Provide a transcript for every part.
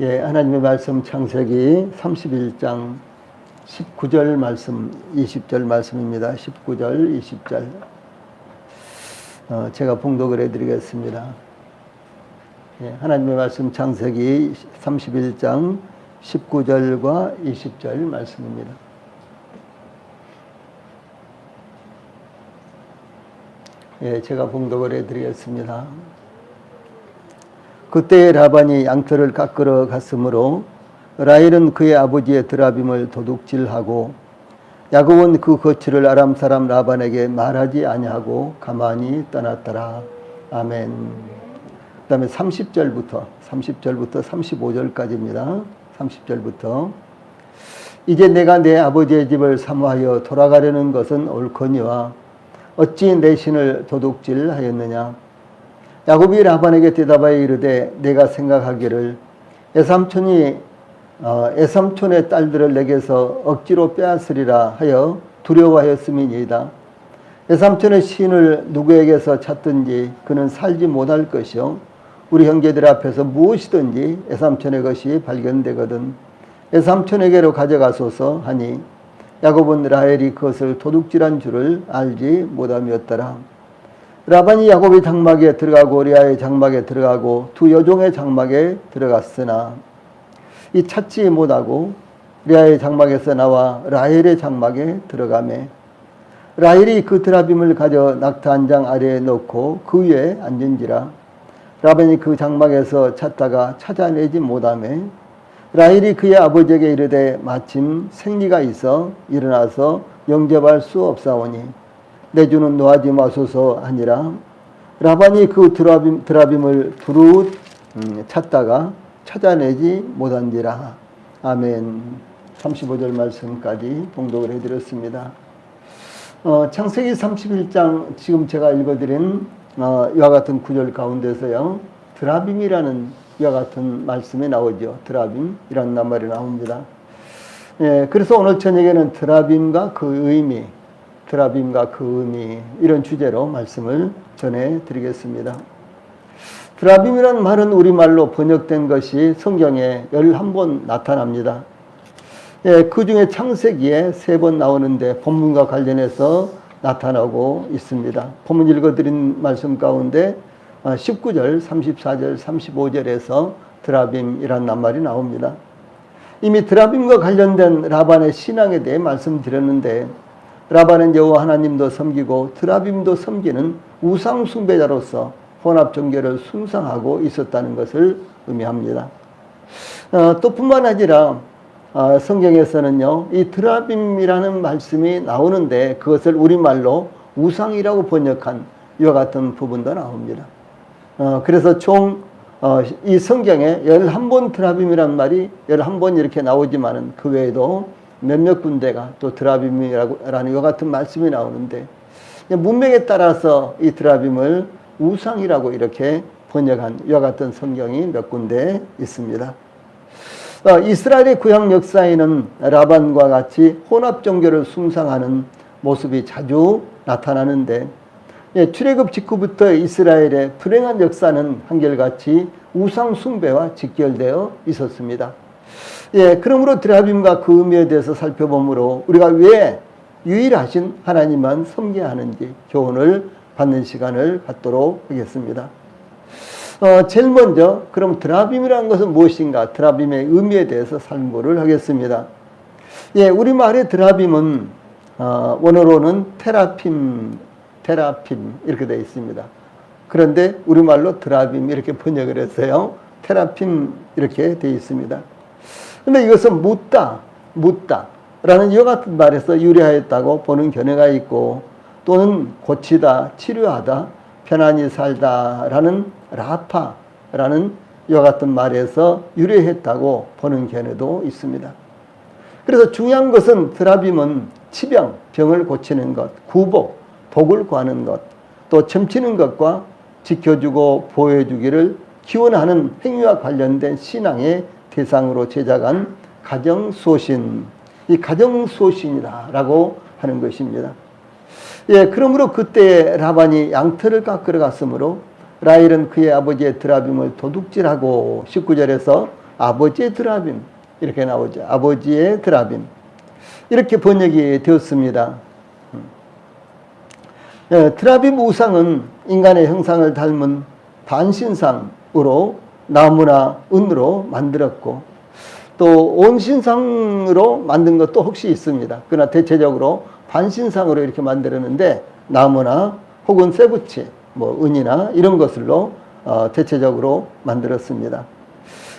예, 하나님의 말씀 창세기 31장 19절 말씀, 20절 말씀입니다. 19절, 20절. 제가 봉독을 해드리겠습니다. 예, 하나님의 말씀 창세기 31장 19절과 20절 말씀입니다. 예, 제가 봉독을 해드리겠습니다. 그때 라반이 양털을 깎으러 갔으므로 라헬은 그의 아버지의 드라빔을 도둑질하고 야곱은 그 거취를 아람 사람 라반에게 말하지 아니하고 가만히 떠났더라. 아멘. 그 다음에 30절부터 35절까지입니다. 30절부터 이제 내가 내 아버지의 집을 사모하여 돌아가려는 것은 옳거니와 어찌 내 신을 도둑질하였느냐. 야곱이 라반에게 대답하여 이르되 내가 생각하기를 애삼촌의 딸들을 내게서 억지로 빼앗으리라 하여 두려워하였음이니이다. 애삼촌의 신을 누구에게서 찾든지 그는 살지 못할 것이요 우리 형제들 앞에서 무엇이든지 애삼촌의 것이 발견되거든 애삼촌에게로 가져가소서 하니 야곱은 라헬이 그것을 도둑질한 줄을 알지 못함이었더라. 라반이 야곱의 장막에 들어가고 레아의 장막에 들어가고 두 여종의 장막에 들어갔으나 이 찾지 못하고 레아의 장막에서 나와 라헬의 장막에 들어가매 라헬이 그 드라빔을 가져 낙타 한 장 아래에 놓고 그 위에 앉은지라. 라반이 그 장막에서 찾다가 찾아내지 못하매 라헬이 그의 아버지에게 이르되 마침 생리가 있어 일어나서 영접할 수 없사오니 내 주는 노하지 마소서 하니라. 라반이 그 드라빔을 두루 찾다가 찾아내지 못한지라. 아멘. 35절 말씀까지 봉독을 해드렸습니다. 창세기 31장 지금 제가 읽어드린 이와 같은 구절 가운데서요. 드라빔이라는 이와 같은 말씀이 나오죠. 드라빔이라는 말이 나옵니다. 예, 그래서 오늘 저녁에는 드라빔과 그 의미 이런 주제로 말씀을 전해드리겠습니다. 드라빔이라는 말은 우리말로 번역된 것이 성경에 11번 나타납니다. 예, 그 중에 창세기에 3번 나오는데 본문과 관련해서 나타나고 있습니다. 본문 읽어드린 말씀 가운데 19절, 34절, 35절에서 드라빔이라는 말이 나옵니다. 이미 드라빔과 관련된 라반의 신앙에 대해 말씀드렸는데 라반은 여호와 하나님도 섬기고 드라빔도 섬기는 우상 숭배자로서 혼합 종교를 숭상하고 있었다는 것을 의미합니다. 또 뿐만 아니라 성경에서는요, 이 드라빔이라는 말씀이 나오는데 그것을 우리말로 우상이라고 번역한 이와 같은 부분도 나옵니다. 그래서 총 이 성경에 11번 드라빔이라는 말이 11번 이렇게 나오지만은 그 외에도 몇몇 군데가 또 드라빔이라는 이와 같은 말씀이 나오는데 문맥에 따라서 이 드라빔을 우상이라고 이렇게 번역한 이와 같은 성경이 몇 군데 있습니다. 이스라엘의 구약 역사에는 라반과 같이 혼합 종교를 숭상하는 모습이 자주 나타나는데 출애굽 직후부터 이스라엘의 불행한 역사는 한결같이 우상 숭배와 직결되어 있었습니다. 예, 그러므로 드라빔과 그 의미에 대해서 살펴보므로 우리가 왜 유일하신 하나님만 섬겨야 하는지 교훈을 받는 시간을 갖도록 하겠습니다. 제일 먼저 그럼 드라빔이라는 것은 무엇인가? 드라빔의 의미에 대해서 설명을 하겠습니다. 예, 우리말의 드라빔은 원어로는 테라핌 이렇게 되어 있습니다. 그런데 우리말로 드라빔 이렇게 번역을 했어요. 테라핌 이렇게 되어 있습니다. 근데 이것은 묻다라는 이와 같은 말에서 유래하였다고 보는 견해가 있고 또는 고치다, 치료하다, 편안히 살다라는 라파라는 이와 같은 말에서 유래했다고 보는 견해도 있습니다. 그래서 중요한 것은 드라빔은 치병, 병을 고치는 것, 구복, 복을 구하는 것, 또 점치는 것과 지켜주고 보호해주기를 기원하는 행위와 관련된 신앙의 대상으로 제작한 가정수호신, 이 가정수호신이다라고 하는 것입니다. 예, 그러므로 그때 라반이 양털을 깎으러 갔으므로 라헬은 그의 아버지의 드라빔을 도둑질하고 19절에서 아버지의 드라빔 이렇게 나오죠. 아버지의 드라빔 이렇게 번역이 되었습니다. 드라빔 우상은 인간의 형상을 닮은 반신상으로 나무나 은으로 만들었고 또 온신상으로 만든 것도 혹시 있습니다. 그러나 대체적으로 반신상으로 이렇게 만들었는데 나무나 혹은 쇠붙이, 은이나 이런 것으로 대체적으로 만들었습니다.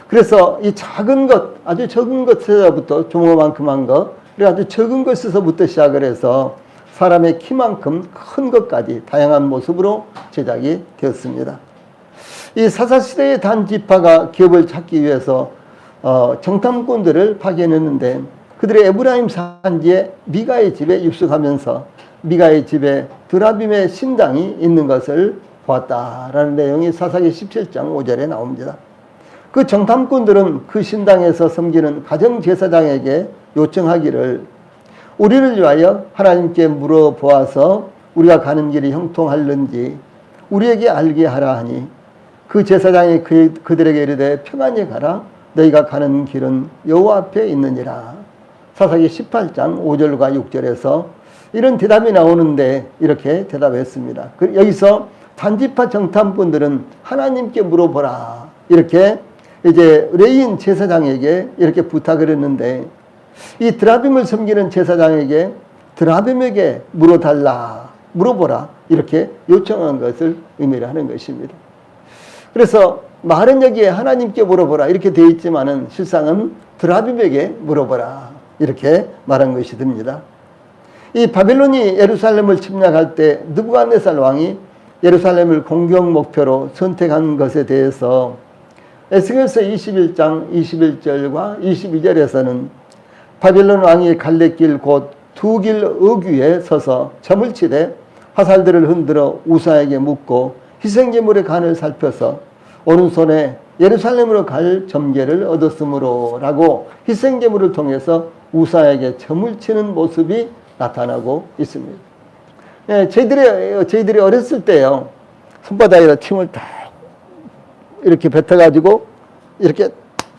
그래서 이 작은 것, 아주 적은 것에서부터 주먹만큼 한 것, 그리고 아주 적은 것에서부터 시작을 해서 사람의 키만큼 큰 것까지 다양한 모습으로 제작이 되었습니다. 이 사사시대의 단지파가 기업을 찾기 위해서 정탐꾼들을 파견했는데 그들의 에브라임 산지에 미가의 집에 입숙하면서 미가의 집에 드라빔의 신당이 있는 것을 보았다라는 내용이 사사기 17장 5절에 나옵니다. 그 정탐꾼들은 그 신당에서 섬기는 가정제사장에게 요청하기를 우리를 위하여 하나님께 물어보아서 우리가 가는 길이 형통할는지 우리에게 알게 하라 하니 그 제사장이 그들에게 이르되 평안히 가라 너희가 가는 길은 여호와 앞에 있느니라. 사사기 18장 5절과 6절에서 이런 대답이 나오는데 이렇게 대답했습니다. 여기서 단지파 정탐꾼들은 하나님께 물어보라 이렇게 이제 레인 제사장에게 이렇게 부탁을 했는데 이 드라빔을 섬기는 제사장에게 드라빔에게 물어보라 이렇게 요청한 것을 의미를 하는 것입니다. 그래서 말은 여기에 하나님께 물어보라 이렇게 되어 있지만은 실상은 드라빔에게 물어보라 이렇게 말한 것이 됩니다. 이 바벨론이 예루살렘을 침략할 때 느부갓네살 왕이 예루살렘을 공격 목표로 선택한 것에 대해서 에스겔서 21장 21절과 22절에서는 바벨론 왕이 갈래길 곧 두 길 어귀에 서서 점을 치되 화살들을 흔들어 우사에게 묻고 희생제물의 간을 살펴서 오른손에 예루살렘으로 갈 점괘를 얻었으므로 라고 희생제물을 통해서 우사에게 점을 치는 모습이 나타나고 있습니다. 저희들이 어렸을 때요, 손바닥에다 침을 딱 이렇게 뱉어가지고 이렇게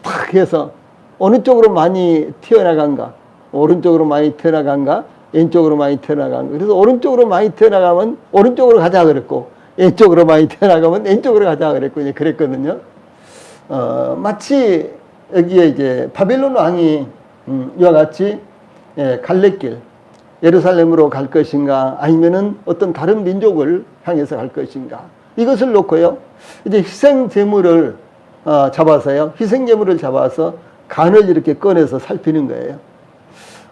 탁 해서 어느 쪽으로 많이 튀어나간가, 오른쪽으로 많이 튀어나간가, 왼쪽으로 많이 튀어나간가. 그래서 오른쪽으로 많이 튀어나가면 오른쪽으로 가자 그랬고, 왼쪽으로 많이 튀어나가면 왼쪽으로 가자 그랬고, 이제 그랬거든요. 마치 여기에 이제 바벨론 왕이 이와 같이 갈래길, 예루살렘으로 갈 것인가, 아니면은 어떤 다른 민족을 향해서 갈 것인가. 이것을 놓고요, 이제 희생제물을 잡아서요, 희생제물을 잡아서 간을 이렇게 꺼내서 살피는 거예요.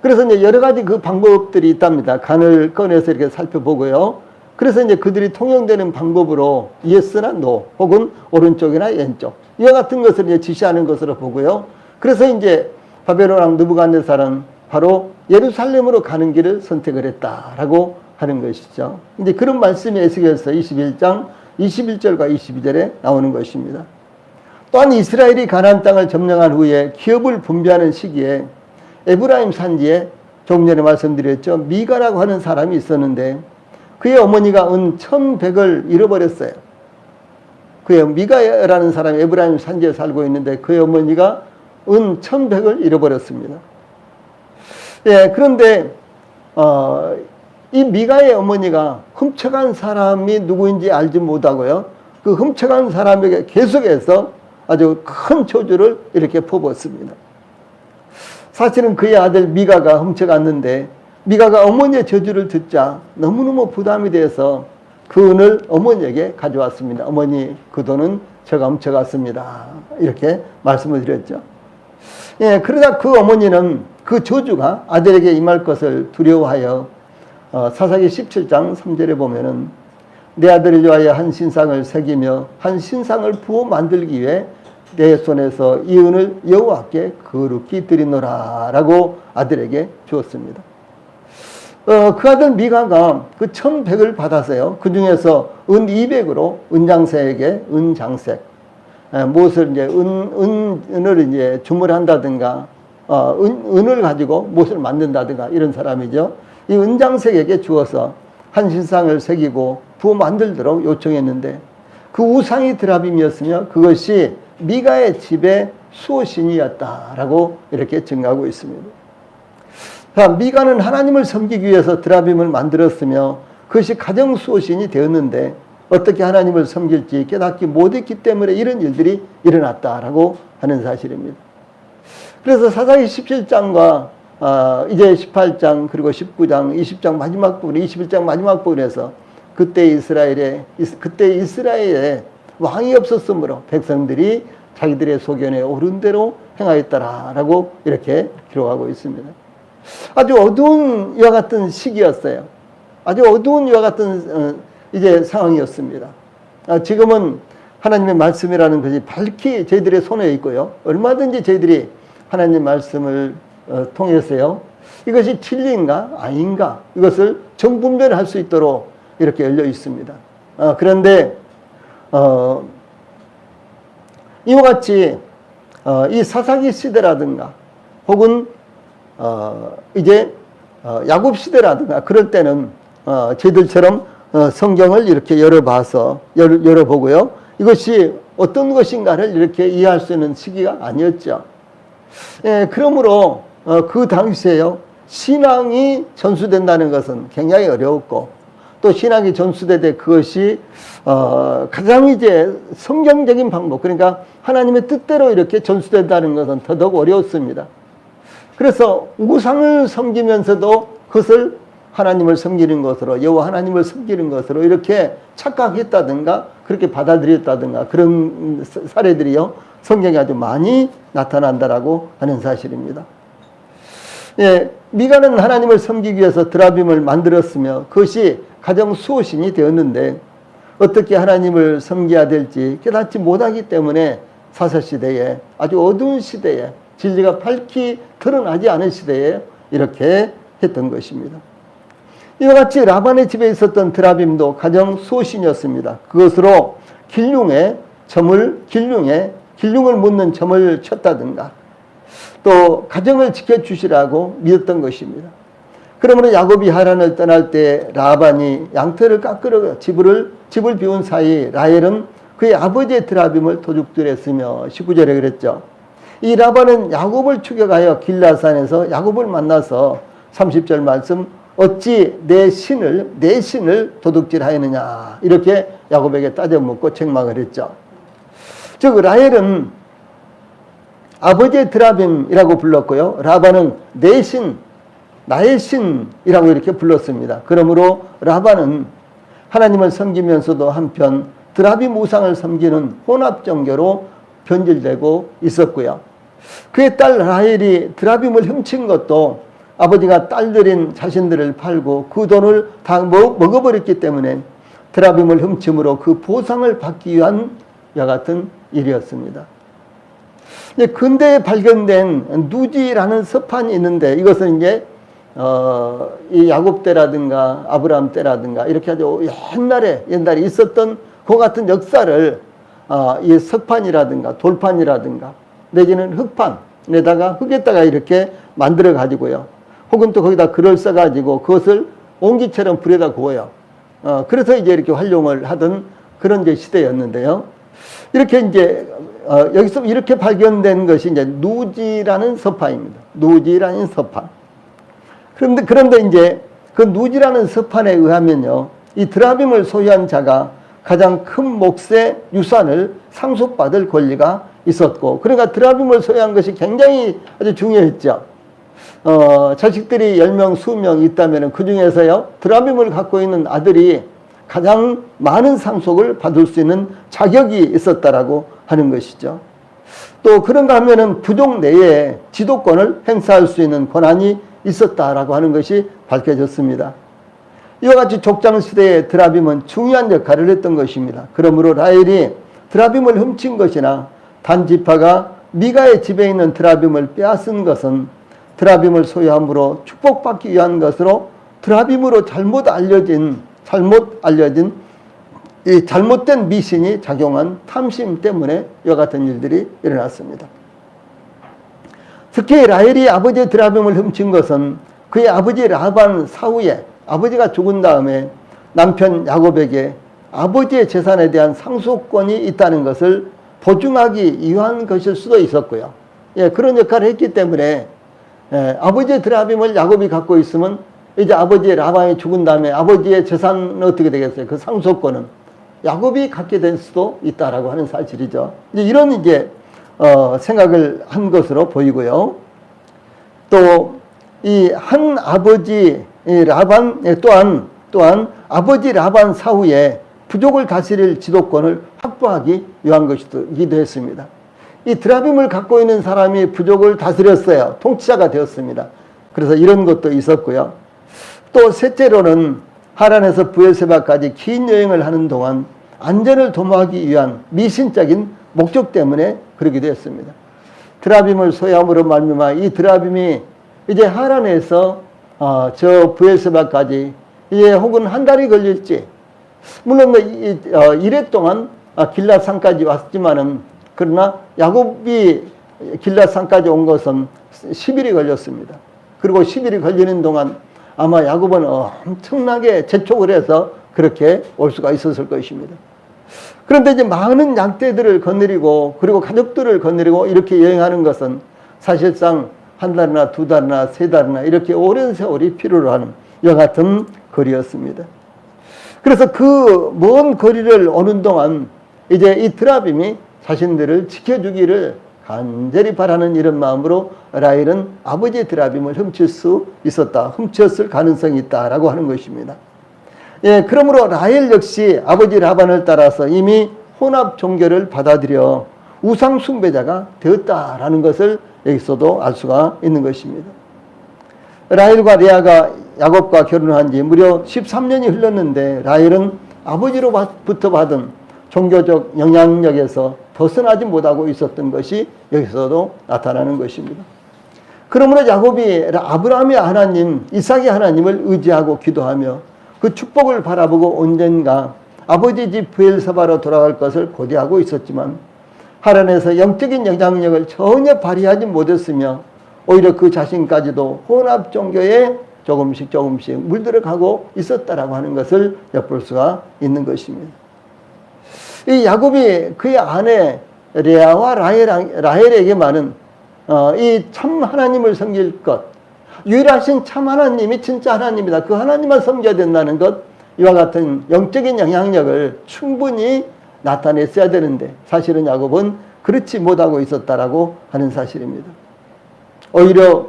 그래서 이제 여러 가지 그 방법들이 있답니다. 간을 꺼내서 이렇게 살펴보고요. 그래서 이제 그들이 통용되는 방법으로 예스나 노, 혹은 오른쪽이나 왼쪽, 이와 같은 것을 이제 지시하는 것으로 보고요. 그래서 이제 바벨론 왕 느부갓네살은 바로 예루살렘으로 가는 길을 선택을 했다라고 하는 것이죠. 이제 그런 말씀이 에스겔서 21장 21절과 22절에 나오는 것입니다. 또한 이스라엘이 가나안 땅을 점령한 후에 기업을 분배하는 시기에 에브라임 산지에 조금 전에 말씀드렸죠. 미가라고 하는 사람이 있었는데 그의 어머니가 은 1,100을 잃어버렸어요. 그의 미가라는 사람이 에브라임 산지에 살고 있는데 그의 어머니가 은 1,100을 잃어버렸습니다. 예, 그런데 이 미가의 어머니가 훔쳐간 사람이 누구인지 알지 못하고요. 그 훔쳐간 사람에게 계속해서 아주 큰 저주를 이렇게 퍼붓습니다. 사실은 그의 아들 미가가 훔쳐갔는데 미가가 어머니의 저주를 듣자 너무너무 부담이 돼서 그 은을 어머니에게 가져왔습니다. 어머니, 그 돈은 제가 훔쳐갔습니다. 이렇게 말씀을 드렸죠. 예, 그러다 그 어머니는 그 저주가 아들에게 임할 것을 두려워하여 사사기 17장 3절에 보면은 내 아들을 위하여 한 신상을 새기며 한 신상을 부어 만들기 위해 내 손에서 이 은을 여호와께 거룩히 드리노라 라고 아들에게 주었습니다. 그 아들 미가가 그 1,100을 받았어요. 그 중에서 은 200으로 은장색에게 은장색, 무엇을 이제 은을 이제 주문한다든가, 은을 가지고 무엇을 만든다든가 이런 사람이죠. 이 은장색에게 주어서 한 신상을 새기고 부어 만들도록 요청했는데 그 우상이 드라빔이었으며 그것이 미가의 집에 수호신이었다라고 이렇게 증가하고 있습니다. 미가는 하나님을 섬기기 위해서 드라빔을 만들었으며 그것이 가정 수호신이 되었는데 어떻게 하나님을 섬길지 깨닫지 못했기 때문에 이런 일들이 일어났다라고 하는 사실입니다. 그래서 사사기 17장과 이제 18장 그리고 19장 20장 마지막 부분 21장 마지막 부분에서 그때 이스라엘에 왕이 없었으므로 백성들이 자기들의 소견에 옳은 대로 행하였더라라고 이렇게 기록하고 있습니다. 아주 어두운 이와 같은 시기였어요. 아주 어두운 이와 같은 이제 상황이었습니다. 지금은 하나님의 말씀이라는 것이 밝히 저희들의 손에 있고요. 얼마든지 저희들이 하나님의 말씀을 통해서요. 이것이 진리인가 아닌가 이것을 정분별할 수 있도록 이렇게 열려 있습니다. 그런데 이와 같이 이 사사기 시대라든가 혹은 이제 야곱 시대라든가 그럴 때는 저희들처럼 성경을 이렇게 열어보고요. 이것이 어떤 것인가를 이렇게 이해할 수 있는 시기가 아니었죠. 그러므로 그 당시에요. 신앙이 전수된다는 것은 굉장히 어려웠고 또 신앙이 전수될 때 그것이 가장 이제 성경적인 방법 그러니까 하나님의 뜻대로 이렇게 전수된다는 것은 더더욱 어려웠습니다. 그래서 우상을 섬기면서도 그것을 하나님을 섬기는 것으로 여호와 하나님을 섬기는 것으로 이렇게 착각했다든가 그렇게 받아들였다든가 그런 사례들이요 성경에 아주 많이 나타난다라고 하는 사실입니다. 미가는 하나님을 섬기기 위해서 드라빔을 만들었으며 그것이 가정 수호신이 되었는데 어떻게 하나님을 섬겨야 될지 깨닫지 못하기 때문에 사사시대에 아주 어두운 시대에 진리가 밝히 드러나지 않은 시대에 이렇게 했던 것입니다. 이와 같이 라반의 집에 있었던 드라빔도 가정 수호신이었습니다. 그것으로 길흉을 묻는 점을 쳤다든가 또 가정을 지켜주시라고 믿었던 것입니다. 그러므로 야곱이 하란을 떠날 때 라반이 양털을 깎으러 집을 비운 사이 라헬은 그의 아버지의 드라빔을 도둑질했으며 19절에 그랬죠. 이 라반은 야곱을 추격하여 길라산에서 야곱을 만나서 30절 말씀 어찌 내 신을 도둑질하였느냐 이렇게 야곱에게 따져 묻고 책망을 했죠. 즉 라헬은 아버지의 드라빔이라고 불렀고요. 라반은 내 신, 나의 신이라고 이렇게 불렀습니다. 그러므로 라반은 하나님을 섬기면서도 한편 드라빔 우상을 섬기는 혼합종교로 변질되고 있었고요. 그의 딸 라헬이 드라빔을 훔친 것도 아버지가 딸들인 자신들을 팔고 그 돈을 다 먹어버렸기 때문에 드라빔을 훔침으로 그 보상을 받기 위한 이와 같은 일이었습니다. 근대에 발견된 누지라는 서판이 있는데 이것은 이제 이 야곱 때라든가 아브라함 때라든가 이렇게 아주 옛날에 있었던 그 같은 역사를 이 석판이라든가 돌판이라든가 내지는 흙에다가 이렇게 만들어 가지고요. 혹은 또 거기다 글을 써 가지고 그것을 옹기처럼 불에다 구워요. 그래서 이제 이렇게 활용을 하던 그런 이제 시대였는데요. 이렇게 이제 여기서 이렇게 발견된 것이 이제 누지라는 서판입니다. 누지라는 서판. 그런데 이제 그 누지라는 서판에 의하면요, 이 드라빔을 소유한 자가 가장 큰 몫의 유산을 상속받을 권리가 있었고, 그러니까 드라빔을 소유한 것이 굉장히 아주 중요했죠. 자식들이 10명, 20명 있다면 그 중에서요, 드라빔을 갖고 있는 아들이 가장 많은 상속을 받을 수 있는 자격이 있었다라고 하는 것이죠. 또 그런가 하면은 부족 내에 지도권을 행사할 수 있는 권한이 있었다라고 하는 것이 밝혀졌습니다. 이와 같이 족장시대의 드라빔은 중요한 역할을 했던 것입니다. 그러므로 라헬이 드라빔을 훔친 것이나 단지파가 미가의 집에 있는 드라빔을 빼앗은 것은 드라빔을 소유함으로 축복받기 위한 것으로 드라빔으로 잘못 알려진 이 잘못된 미신이 작용한 탐심 때문에 이와 같은 일들이 일어났습니다. 특히 라헬이 아버지의 드라빔을 훔친 것은 그의 아버지 라반 사후에 아버지가 죽은 다음에 남편 야곱에게 아버지의 재산에 대한 상속권이 있다는 것을 보증하기 위한 것일 수도 있었고요. 예, 그런 역할을 했기 때문에 아버지의 드라빔을 야곱이 갖고 있으면 이제 아버지의 라반이 죽은 다음에 아버지의 재산은 어떻게 되겠어요? 그 상속권은 야곱이 갖게 될 수도 있다라고 하는 사실이죠. 이제 이런 생각을 한 것으로 보이고요. 또 이 한 아버지 라반 또한 아버지 라반 사후에 부족을 다스릴 지도권을 확보하기 위한 것이기도 했습니다. 이 드라빔을 갖고 있는 사람이 부족을 다스렸어요. 통치자가 되었습니다. 그래서 이런 것도 있었고요. 또 셋째로는 하란에서 브엘세바까지 긴 여행을 하는 동안 안전을 도모하기 위한 미신적인 목적 때문에 그러기도 했습니다. 드라빔을 소유함으로 말미암아 이 드라빔이 이제 하란에서 저 브엘세바까지 이제 혹은 한 달이 걸릴지, 물론 이래 동안 길앗산까지 왔지만은, 그러나 야곱이 길앗산까지 온 것은 10일이 걸렸습니다. 그리고 10일이 걸리는 동안 아마 야곱은 엄청나게 재촉을 해서 그렇게 올 수가 있었을 것입니다. 그런데 이제 많은 양떼들을 거느리고 그리고 가족들을 거느리고 이렇게 여행하는 것은 사실상 한 달이나 두 달이나 세 달이나 이렇게 오랜 세월이 필요로 하는 이와 같은 거리였습니다. 그래서 그 먼 거리를 오는 동안 이제 이 드라빔이 자신들을 지켜주기를 간절히 바라는 이런 마음으로 라헬은 아버지의 드라빔을 훔쳤을 가능성이 있다라고 하는 것입니다. 예, 그러므로 라헬 역시 아버지 라반을 따라서 이미 혼합 종교를 받아들여 우상 숭배자가 되었다라는 것을 여기서도 알 수가 있는 것입니다. 라헬과 레아가 야곱과 결혼한 지 무려 13년이 흘렀는데 라헬은 아버지로부터 받은 종교적 영향력에서 벗어나지 못하고 있었던 것이 여기서도 나타나는 것입니다. 그러므로 야곱이 아브라함의 하나님, 이삭의 하나님을 의지하고 기도하며 그 축복을 바라보고 언젠가 아버지 집 브엘세바로 돌아갈 것을 고대하고 있었지만 하란에서 영적인 영향력을 전혀 발휘하지 못했으며 오히려 그 자신까지도 혼합 종교에 조금씩 물들어가고 있었다라고 하는 것을 엿볼 수가 있는 것입니다. 이 야곱이 그의 아내 레아와 라헬에게만은 이 참 하나님을 섬길 것, 유일하신 참 하나님이 진짜 하나님이다, 그 하나님만 섬겨야 된다는 것, 이와 같은 영적인 영향력을 충분히 나타냈어야 되는데 사실은 야곱은 그렇지 못하고 있었다라고 하는 사실입니다. 오히려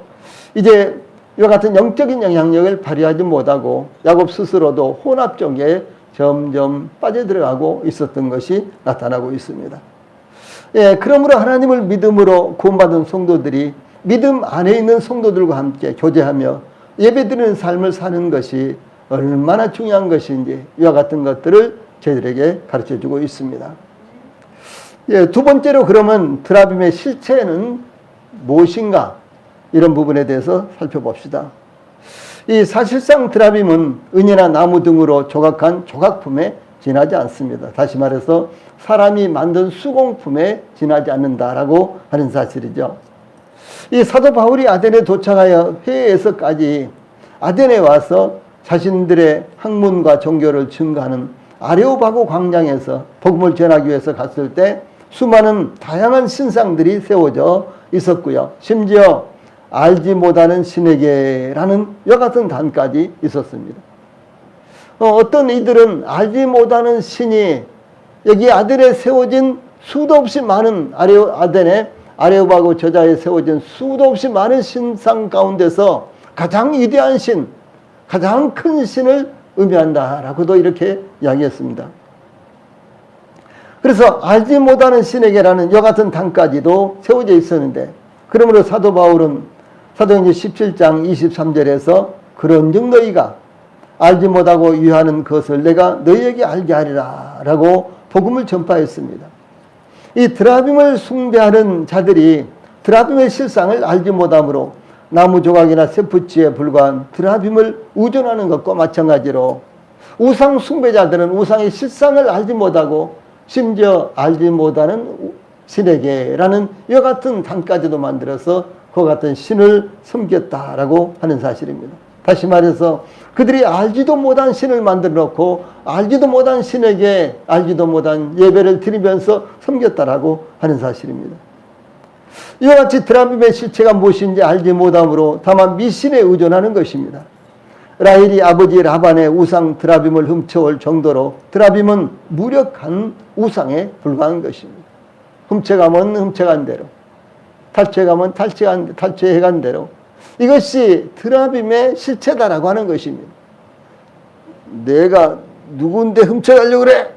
이제 이와 같은 영적인 영향력을 발휘하지 못하고 야곱 스스로도 혼합 종교에 점점 빠져들어가고 있었던 것이 나타나고 있습니다. 예, 그러므로 하나님을 믿음으로 구원받은 성도들이 믿음 안에 있는 성도들과 함께 교제하며 예배드리는 삶을 사는 것이 얼마나 중요한 것인지 이와 같은 것들을 저희들에게 가르쳐주고 있습니다. 예, 두 번째로 그러면 드라빔의 실체는 무엇인가, 이런 부분에 대해서 살펴봅시다. 이 사실상 드라빔은 은이나 나무 등으로 조각한 조각품에 지나지 않습니다. 다시 말해서 사람이 만든 수공품에 지나지 않는다라고 하는 사실이죠. 이 사도 바울이 아덴에 도착하여 회에서까지 아덴에 와서 자신들의 학문과 종교를 증거하는 아레오바고 광장에서 복음을 전하기 위해서 갔을 때 수많은 다양한 신상들이 세워져 있었고요. 심지어 알지 못하는 신에게라는 이와 같은 단까지 있었습니다. 어떤 이들은 알지 못하는 신이 여기 아덴에 세워진 수도 없이 많은 아덴에 아레오바고 저자에 세워진 수도 없이 많은 신상 가운데서 가장 위대한 신, 가장 큰 신을 의미한다라고도 이렇게 이야기했습니다. 그래서 알지 못하는 신에게라는 이와 같은 단까지도 세워져 있었는데, 그러므로 사도 바울은 사도행전 17장 23절에서 그런즉 너희가 알지 못하고 유하는 것을 내가 너희에게 알게 하리라 라고 복음을 전파했습니다. 이 드라빔을 숭배하는 자들이 드라빔의 실상을 알지 못하므로 나무 조각이나 세푸치에 불과한 드라빔을 의존하는 것과 마찬가지로 우상 숭배자들은 우상의 실상을 알지 못하고 심지어 알지 못하는 신에게라는 이와 같은 단까지도 만들어서 그와 같은 신을 섬겼다라고 하는 사실입니다. 다시 말해서 그들이 알지도 못한 신을 만들어 놓고 알지도 못한 신에게 알지도 못한 예배를 드리면서 섬겼다라고 하는 사실입니다. 이와 같이 드라빔의 실체가 무엇인지 알지 못함으로 다만 미신에 의존하는 것입니다. 라헬이 아버지 라반의 우상 드라빔을 훔쳐올 정도로 드라빔은 무력한 우상에 불과한 것입니다. 훔쳐가면 훔쳐간 대로, 탈취해가면 탈취해간 대로, 이것이 드라빔의 실체다라고 하는 것입니다. 내가 누군데 훔쳐가려고 그래?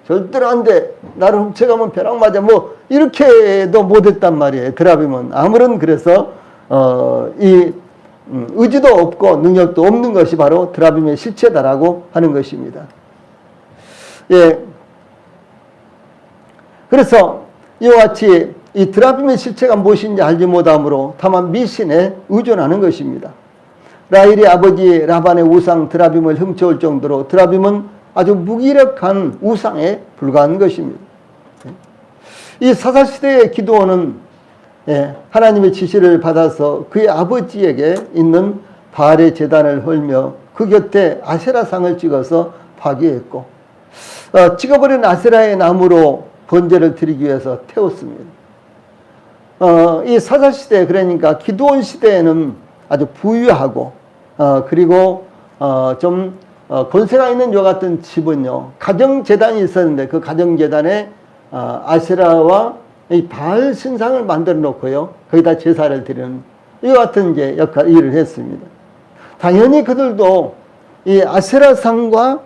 절대로 안 돼. 나를 훔쳐가면 벼락 맞아. 뭐 이렇게도 못했단 말이에요. 드라빔은 아무런 그래서 의지도 없고 능력도 없는 것이 바로 드라빔의 실체다라고 하는 것입니다. 예. 그래서 이와 같이 이 드라빔의 실체가 무엇인지 알지 못함으로 다만 미신에 의존하는 것입니다. 라헬이 아버지 라반의 우상 드라빔을 훔쳐올 정도로 드라빔은 아주 무기력한 우상에 불과한 것입니다. 이 사사시대의 기드온은 하나님의 지시를 받아서 그의 아버지에게 있는 바알의 제단을 헐며 그 곁에 아세라상을 찍어서 파괴했고 찍어버린 아세라의 나무로 번제를 드리기 위해서 태웠습니다. 이 사사시대, 그러니까 기드온 시대에는 아주 부유하고 그리고 좀 권세가 있는 요 같은 집은요, 가정재단이 있었는데 그 가정재단에 아세라와 이 바알 신상을 만들어 놓고요, 거기다 제사를 드리는 이와 같은 이제 일을 했습니다. 당연히 그들도 이 아세라상과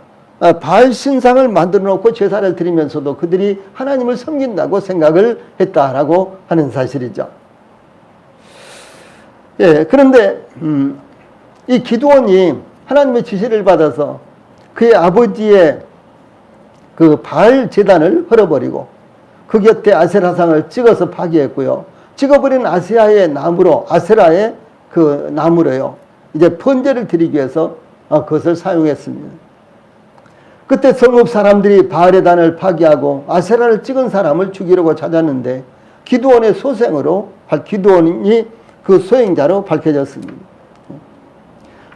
바알 신상을 만들어 놓고 제사를 드리면서도 그들이 하나님을 섬긴다고 생각을 했다라고 하는 사실이죠. 예, 그런데 이 기드온이 하나님의 지시를 받아서 그의 아버지의 그 바알 제단을 헐어버리고 그 곁에 아세라상을 찍어서 파괴했고요. 찍어버린 아세라의 그 나무로요, 이제 번제를 드리기 위해서 그것을 사용했습니다. 그때 성읍 사람들이 바알의 단을 파괴하고 아세라를 찍은 사람을 죽이려고 찾았는데 기드온의 소생으로 기드온이 그 소행자로 밝혀졌습니다.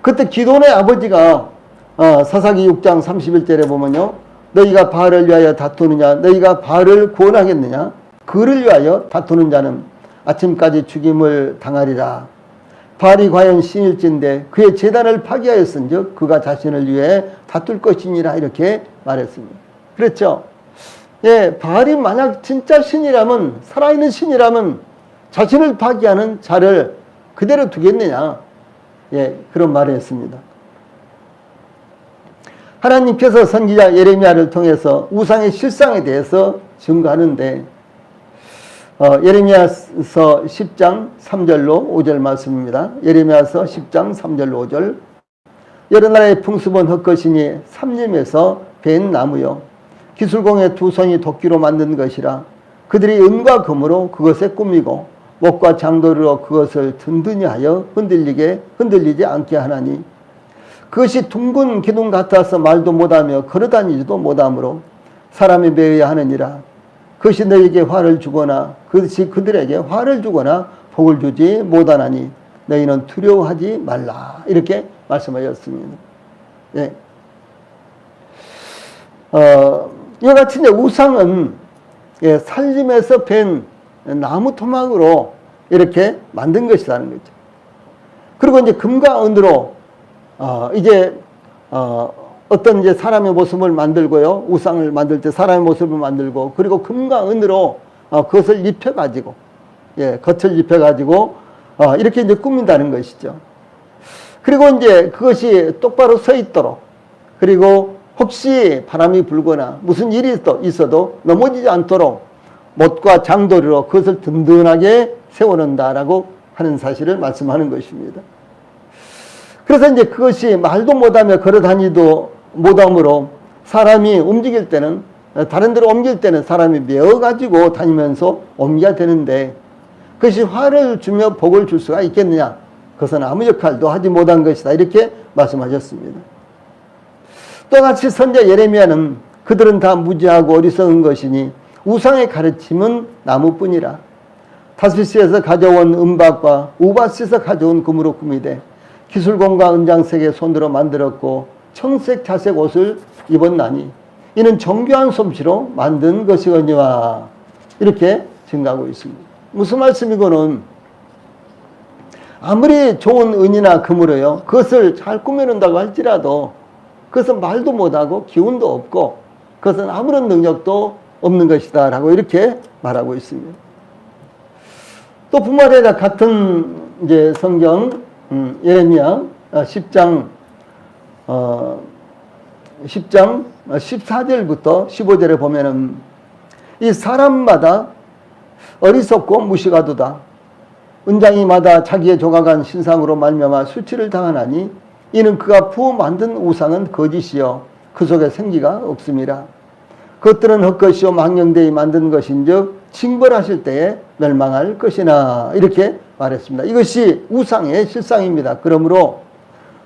그때 기드온의 아버지가 사사기 6장 31절에 보면요, 너희가 바알을 위하여 다투느냐, 너희가 바알을 구원하겠느냐, 그를 위하여 다투는 자는 아침까지 죽임을 당하리라. 바알이 과연 신일진데 그의 제단을 파괴하였은즉 그가 자신을 위해 다툴 것이니라, 이렇게 말했습니다. 그렇죠? 예, 바알이 만약 진짜 신이라면, 살아있는 신이라면 자신을 파괴하는 자를 그대로 두겠느냐, 예, 그런 말을 했습니다. 하나님께서 선지자 예레미야를 통해서 우상의 실상에 대해서 증거하는데 예레미야서 10장 3절로 5절 말씀입니다. 예레미야서 10장 3절로 5절. 여러 나라의 풍습은 헛것이니 삼림에서 벤 나무요 기술공의 두 손이 도끼로 만든 것이라. 그들이 은과 금으로 그것에 꾸미고 목과 장도리로 그것을 든든히 하여 흔들리지 않게 하나니 그것이 둥근 기둥 같아서 말도 못하며 걸어다니지도 못하므로 사람이 배워야 하느니라. 그것이 너에게 화를 주거나 그것이 그들에게 화를 주거나 복을 주지 못하나니 너희는 두려워하지 말라, 이렇게 말씀하셨습니다. 예. 이와 같이 이제 우상은 살림에서 벤 나무 토막으로 이렇게 만든 것이라는 거죠. 그리고 이제 금과 은으로 어떤 이제 사람의 모습을 만들고요, 우상을 만들 때 사람의 모습을 만들고, 그리고 금과 은으로 그것을 입혀가지고, 겉을 입혀가지고 이렇게 이제 꾸민다는 것이죠. 그리고 이제 그것이 똑바로 서 있도록, 그리고 혹시 바람이 불거나 무슨 일이 있어도 넘어지지 않도록 못과 장도리로 그것을 든든하게 세워놓는다라고 하는 사실을 말씀하는 것입니다. 그래서 이제 그것이 말도 못하며 걸어다니도 못하므로 사람이 움직일 때는, 다른 데로 옮길 때는 사람이 메어가지고 다니면서 옮겨야 되는데 그것이 화를 주며 복을 줄 수가 있겠느냐? 그것은 아무 역할도 하지 못한 것이다, 이렇게 말씀하셨습니다. 또같이 선지자 예레미야는 그들은 다 무지하고 어리석은 것이니 우상의 가르침은 나무뿐이라. 타시스에서 가져온 은박과 우바스에서 가져온 금으로 꾸미되 기술공과 은장색의 손으로 만들었고 청색 자색 옷을 입었나니 이는 정교한 솜씨로 만든 것이거니와 이렇게 증가하고 있습니다. 무슨 말씀이고는 아무리 좋은 은이나 금으로요 그것을 잘 꾸며낸다고 할지라도 그것은 말도 못하고 기운도 없고 그것은 아무런 능력도 없는 것이다 라고 이렇게 말하고 있습니다. 또 뿐만 아니라 같은 이제 성경 예레미야 10장 14절부터 15절에 보면은 이 사람마다 어리석고 무식하도다. 은장이마다 자기의 조각한 신상으로 말미암아 수치를 당하나니 이는 그가 부어 만든 우상은 거짓이요 그 속에 생기가 없음이라. 그것들은 헛것이요 망령되이 만든 것인즉 징벌하실 때에 멸망할 것이나 이렇게 말했습니다. 이것이 우상의 실상입니다. 그러므로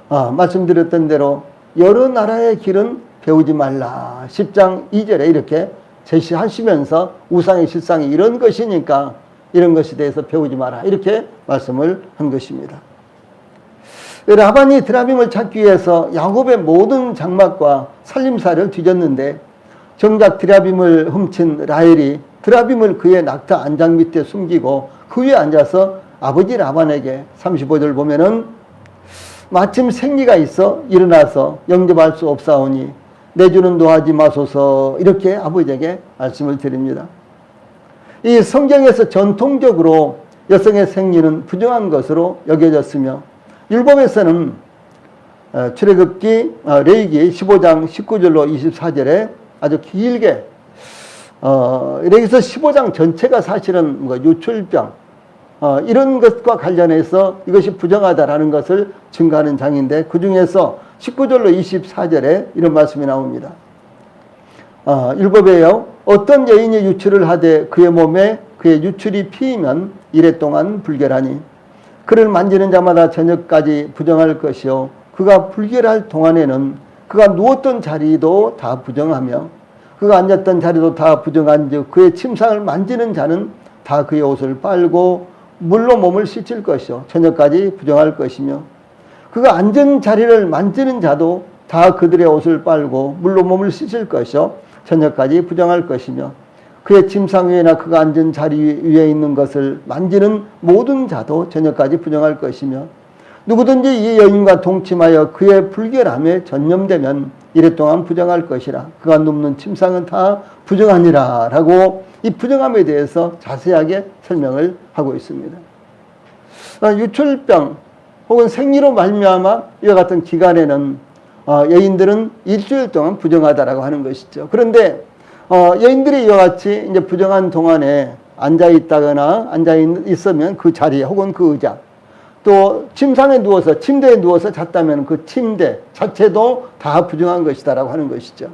말씀드렸던 대로 여러 나라의 길은 배우지 말라. 10장 2절에 이렇게 제시하시면서 우상의 실상이 이런 것이니까 이런 것에 대해서 배우지 마라. 이렇게 말씀을 한 것입니다. 라반이 드라빔을 찾기 위해서 야곱의 모든 장막과 살림살을 뒤졌는데 정작 드라빔을 훔친 라헬이 드라빔을 그의 낙타 안장 밑에 숨기고 그 위에 앉아서 아버지 라반에게 35절 보면은 마침 생리가 있어 일어나서 영접할 수 없사오니 내 주는 노하지 마소서 이렇게 아버지에게 말씀을 드립니다. 이 성경에서 전통적으로 여성의 생리는 부정한 것으로 여겨졌으며 율법에서는 출애굽기 레위기 15장 19절로 24절에 아주 길게 여기서 15장 전체가 사실은 유출병 이런 것과 관련해서 이것이 부정하다라는 것을 증거하는 장인데 그 중에서 19절로 24절에 이런 말씀이 나옵니다. 율법에요 어떤 여인이 유출을 하되 그의 몸에 그의 유출이 피이면 이래 동안 불결하니 그를 만지는 자마다 저녁까지 부정할 것이요 그가 불결할 동안에는 그가 누웠던 자리도 다 부정하며 그가 앉았던 자리도 다 부정한즉 그의 침상을 만지는 자는 다 그의 옷을 빨고 물로 몸을 씻을 것이요 저녁까지 부정할 것이며 그가 앉은 자리를 만지는 자도 다 그들의 옷을 빨고 물로 몸을 씻을 것이요 저녁까지 부정할 것이며 그의 침상 위에나 그가 앉은 자리 위에 있는 것을 만지는 모든 자도 저녁까지 부정할 것이며 누구든지 이 여인과 동침하여 그의 불결함에 전념되면 이래 동안 부정할 것이라. 그가 눕는 침상은 다 부정하니라 라고 이 부정함에 대해서 자세하게 설명을 하고 있습니다. 유출병 혹은 생리로 말미암아 이와 같은 기간에는 여인들은 일주일 동안 부정하다라고 하는 것이죠. 그런데 여인들이 이와 같이 이제 부정한 동안에 앉아 있다거나 앉아 있으면 그 자리에 혹은 그 의자 또 침상에 누워서 침대에 누워서 잤다면 그 침대 자체도 다 부정한 것이다라고 하는 것이죠.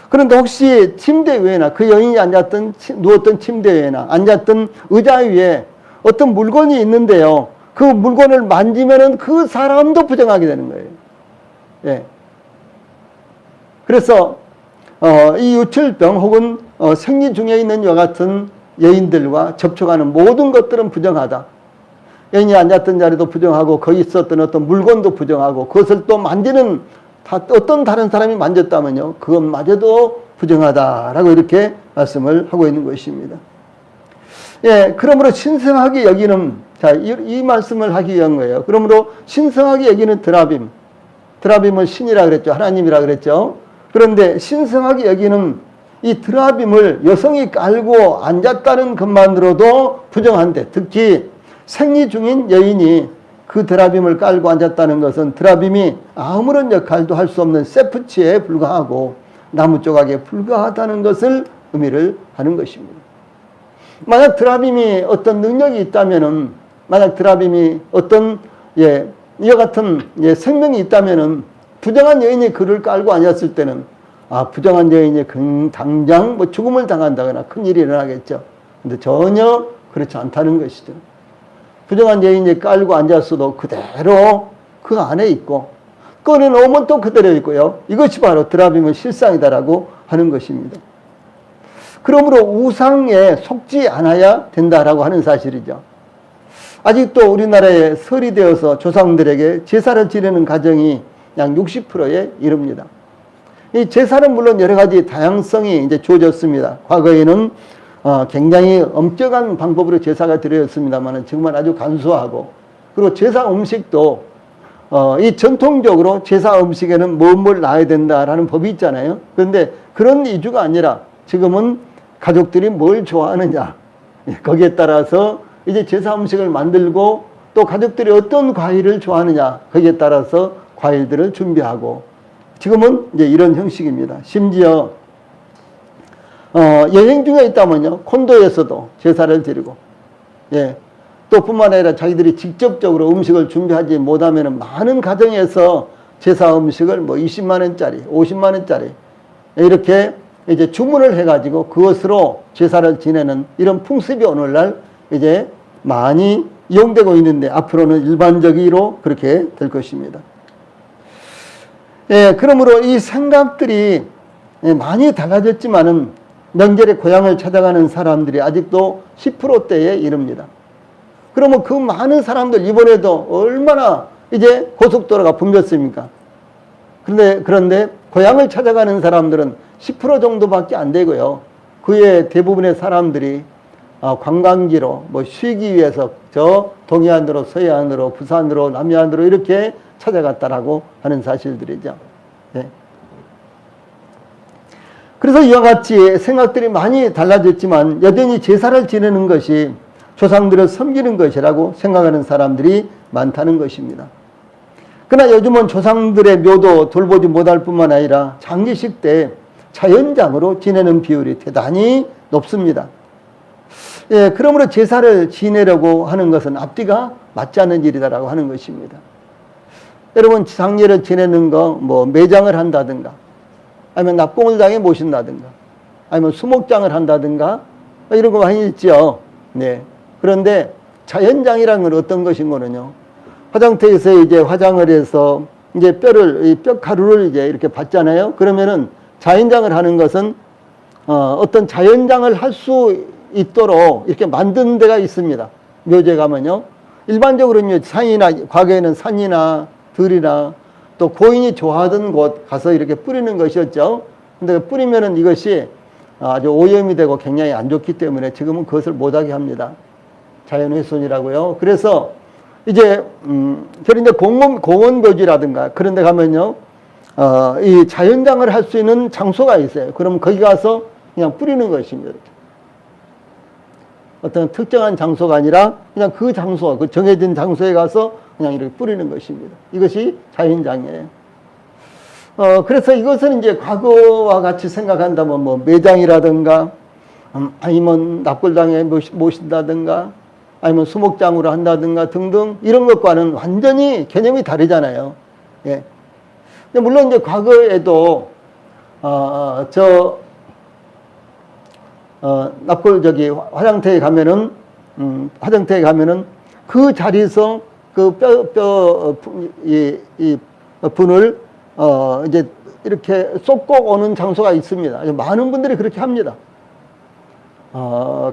그런데 혹시 침대 위에나 그 여인이 앉았던 누웠던 침대 위에나 앉았던 의자 위에 어떤 물건이 있는데요. 그 물건을 만지면은 그 사람도 부정하게 되는 거예요. 예. 그래서 이 유출병 혹은 생리 중에 있는 이와 같은 여인들과 접촉하는 모든 것들은 부정하다. 여인이 앉았던 자리도 부정하고 거기 있었던 어떤 물건도 부정하고 그것을 또 만지는 어떤 다른 사람이 만졌다면요. 그것마저도 부정하다라고 이렇게 말씀을 하고 있는 것입니다. 예, 그러므로 신성하게 여기는 자, 이 말씀을 하기 위한 거예요. 그러므로 신성하게 여기는 드라빔은 신이라 그랬죠. 하나님이라 그랬죠. 그런데 신성하게 여기는 이 드라빔을 여성이 깔고 앉았다는 것만으로도 부정한데 특히 생리 중인 여인이 그 드라빔을 깔고 앉았다는 것은 드라빔이 아무런 역할도 할 수 없는 세프치에 불과하고 나무 조각에 불과하다는 것을 의미를 하는 것입니다. 만약 드라빔이 어떤 능력이 있다면은 만약 드라빔이 어떤 이와 같은 생명이 있다면은 부정한 여인이 그를 깔고 앉았을 때는 부정한 여인이 당장 죽음을 당한다거나 큰 일이 일어나겠죠. 근데 전혀 그렇지 않다는 것이죠. 부정한 여인이 깔고 앉았어도 그대로 그 안에 있고 꺼내놓으면 또 그대로 있고요. 이것이 바로 드라빔의 실상이다라고 하는 것입니다. 그러므로 우상에 속지 않아야 된다라고 하는 사실이죠. 아직도 우리나라에 설이 되어서 조상들에게 제사를 지내는 가정이 약 60%에 이릅니다. 이 제사는 물론 여러 가지 다양성이 이제 주어졌습니다. 과거에는 굉장히 엄격한 방법으로 제사가 드려졌습니다만 정말 아주 간소하고, 그리고 제사 음식도 이 전통적으로 제사 음식에는 뭘 놔야 된다라는 법이 있잖아요. 그런데 그런 이주가 아니라 지금은 가족들이 뭘 좋아하느냐, 거기에 따라서 이제 제사 음식을 만들고, 또 가족들이 어떤 과일을 좋아하느냐, 거기에 따라서 과일들을 준비하고, 지금은 이제 이런 형식입니다. 심지어 여행 중에 있다면요, 콘도에서도 제사를 드리고, 예, 또 뿐만 아니라 자기들이 직접적으로 음식을 준비하지 못하면 많은 가정에서 제사 음식을 뭐 20만 원짜리, 50만 원짜리 이렇게 이제 주문을 해가지고 그것으로 제사를 지내는 이런 풍습이 오늘날 이제 많이 이용되고 있는데, 앞으로는 일반적으로 그렇게 될 것입니다. 예, 그러므로 이 생각들이 많이 달라졌지만은 명절에 고향을 찾아가는 사람들이 아직도 10%대에 이릅니다. 그러면 그 많은 사람들, 이번에도 얼마나 이제 고속도로가 붐볐습니까? 그런데 고향을 찾아가는 사람들은 10% 정도밖에 안 되고요. 그의 대부분의 사람들이 관광지로 뭐 쉬기 위해서 저 동해안으로, 서해안으로, 부산으로, 남해안으로 이렇게 찾아갔다라고 하는 사실들이죠. 네. 그래서 이와 같이 생각들이 많이 달라졌지만 여전히 제사를 지내는 것이 조상들을 섬기는 것이라고 생각하는 사람들이 많다는 것입니다. 그러나 요즘은 조상들의 묘도 돌보지 못할 뿐만 아니라 장례식 때 자연장으로 지내는 비율이 대단히 높습니다. 예, 그러므로 제사를 지내려고 하는 것은 앞뒤가 맞지 않는 일이다라고 하는 것입니다. 여러분, 장례를 지내는 거, 뭐 매장을 한다든가, 아니면 납공을 당에 모신다든가, 아니면 수목장을 한다든가, 이런 거 많이 있죠. 네. 그런데 자연장이라는 건 어떤 것인 거는요, 화장터에서 이제 화장을 해서 이제 이 뼈가루를 이제 이렇게 받잖아요. 그러면은 자연장을 하는 것은 어떤 자연장을 할 수 있도록 이렇게 만든 데가 있습니다. 묘지에 가면요. 일반적으로는 산이나, 과거에는 산이나 들이나 또 고인이 좋아하던 곳 가서 이렇게 뿌리는 것이었죠. 근데 뿌리면은 이것이 아주 오염이 되고 굉장히 안 좋기 때문에 지금은 그것을 못하게 합니다. 자연훼손이라고요. 그래서 이제 저는 이제 공원 묘지라든가 그런 데 가면요, 이 자연장을 할 수 있는 장소가 있어요. 그럼 거기 가서 그냥 뿌리는 것입니다. 어떤 특정한 장소가 아니라 그냥 그 장소, 그 정해진 장소에 가서 그냥 이렇게 뿌리는 것입니다. 이것이 자연장이에요. 그래서 이것은 이제 과거와 같이 생각한다면 뭐 매장이라든가, 아니면 납골당에 모신다든가, 아니면 수목장으로 한다든가 등등 이런 것과는 완전히 개념이 다르잖아요. 예. 물론 이제 과거에도 화장터에 가면은 그 자리에서 그 이 분을 이제 이렇게 쏟고 오는 장소가 있습니다. 많은 분들이 그렇게 합니다.